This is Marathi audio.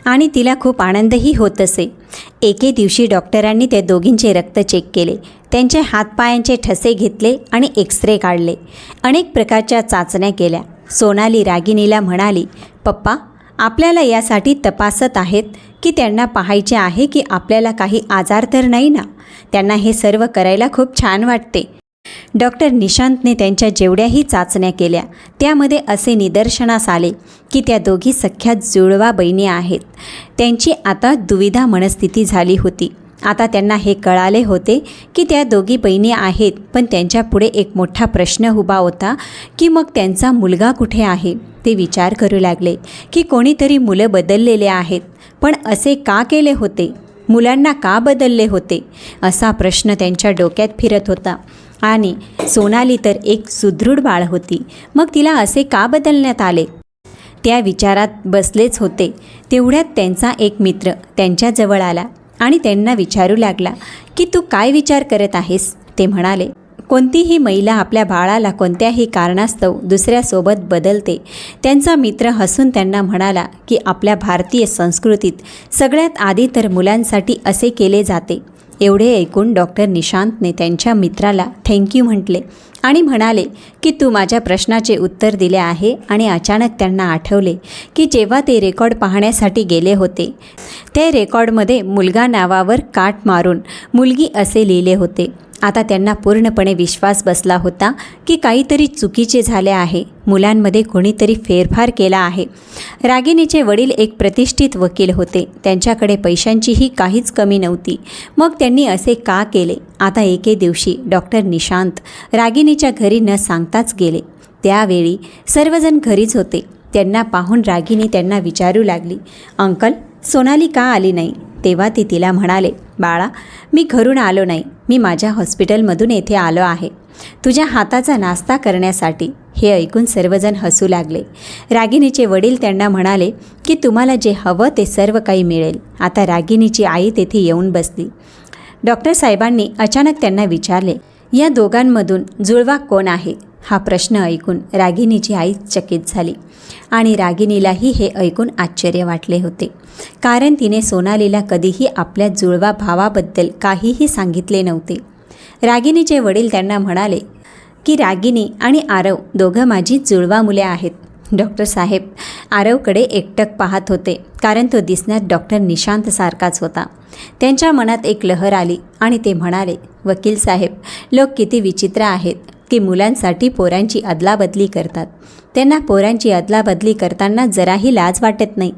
आणि तिला खूप आनंदही होत असे. एके दिवशी डॉक्टरांनी त्या दोघींचे रक्त चेक केले. त्यांचे हातपायांचे ठसे घेतले आणि एक्सरे काढले. अनेक प्रकारच्या चाचण्या केल्या. सोनाली रागिनीला म्हणाली, पप्पा, आपल्याला यासाठी तपासत आहेत की त्यांना पाहायचे आहे की आपल्याला काही आजार तर नाही ना? त्यांना हे सर्व करायला खूप छान वाटते. डॉक्टर निशांतने त्यांच्या जेवढ्याही चाचण्या केल्या त्यामध्ये असे निदर्शनास आले की त्या दोघी सख्या जुळवा बहिणी आहेत. त्यांची आता दुविधा मनस्थिती झाली होती. आता त्यांना हे कळाले होते की त्या दोघी बहिणी आहेत, पण त्यांच्यापुढे एक मोठा प्रश्न उभा होता की मग त्यांचा मुलगा कुठे आहे. ते विचार करू लागले की कोणीतरी मुलं बदललेले आहेत, पण असे का केले होते? मुलांना का बदलले होते? असा प्रश्न त्यांच्या डोक्यात फिरत होता. आणि सोनाली तर एक सुदृढ बाळ होती, मग तिला असे का बदलण्यात आले? त्या विचारात बसलेच होते. तेवढ्यात त्यांचा एक मित्र त्यांच्याजवळ आला आणि त्यांना विचारू लागला की तू काय विचार करत आहेस? ते म्हणाले, कोणतीही महिला आपल्या बाळाला कोणत्याही कारणास्तव दुसऱ्यासोबत बदलते. त्यांचा मित्र हसून त्यांना म्हणाला की आपल्या भारतीय संस्कृतीत सगळ्यात आधी तर मुलांसाठी असे केले जाते. एवढे ऐकून डॉक्टर निशांतने त्यांच्या मित्राला थँक्यू म्हटले आणि म्हणाले की तू माझ्या प्रश्नाचे उत्तर दिले आहे. आणि अचानक त्यांना आठवले की जेव्हा ते रेकॉर्ड पाहण्यासाठी गेले होते त्या रेकॉर्डमध्ये मुलगा नावावर काट मारून मुलगी असे लिहिले होते. आता त्यांना पूर्णपणे विश्वास बसला होता की काहीतरी चुकीचे झाले आहे. मुलांमध्ये कोणीतरी फेरफार केला आहे. रागिनीचे वडील एक प्रतिष्ठित वकील होते. त्यांच्याकडे पैशांचीही काहीच कमी नव्हती. मग त्यांनी असे का केले? आता एके दिवशी डॉक्टर निशांत रागिनीच्या घरी न सांगताच गेले. त्यावेळी सर्वजण घरीच होते. त्यांना पाहून रागिनी त्यांना विचारू लागली, अंकल, सोनाली का आली नाही? तेव्हा ते तिला म्हणाले, बाळा, मी घरून आलो नाही. मी माझ्या हॉस्पिटलमधून येथे आलो आहे तुझ्या हाताचा नाश्ता करण्यासाठी. हे ऐकून सर्वजण हसू लागले. रागिनीचे वडील त्यांना म्हणाले की तुम्हाला जे हवं ते सर्व काही मिळेल. आता रागिनीची आई तेथे येऊन बसली. डॉक्टर साहेबांनी अचानक त्यांना विचारले, या दोघांमधून जुळवा कोण आहे? हा प्रश्न ऐकून रागिनीची आई चकित झाली आणि रागिनीलाही हे ऐकून आश्चर्य वाटले होते, कारण तिने सोनालीला कधीही आपल्या जुळवा भावाबद्दल काहीही सांगितले नव्हते. रागिनीचे वडील त्यांना म्हणाले की रागिनी आणि आरव दोघं माझी जुळवा मुले आहेत. डॉक्टर साहेब आरवकडे एकटक पाहत होते, कारण तो दिसण्यात डॉक्टर निशांत सारखाच होता. त्यांच्या मनात एक लहर आली आणि ते म्हणाले, वकील साहेब, लोक किती विचित्र आहेत की मुलांसाठी पोरांची अदलाबदली करतात. त्यांना पोरांची अदलाबदली करताना जराही लाज वाटत नाही.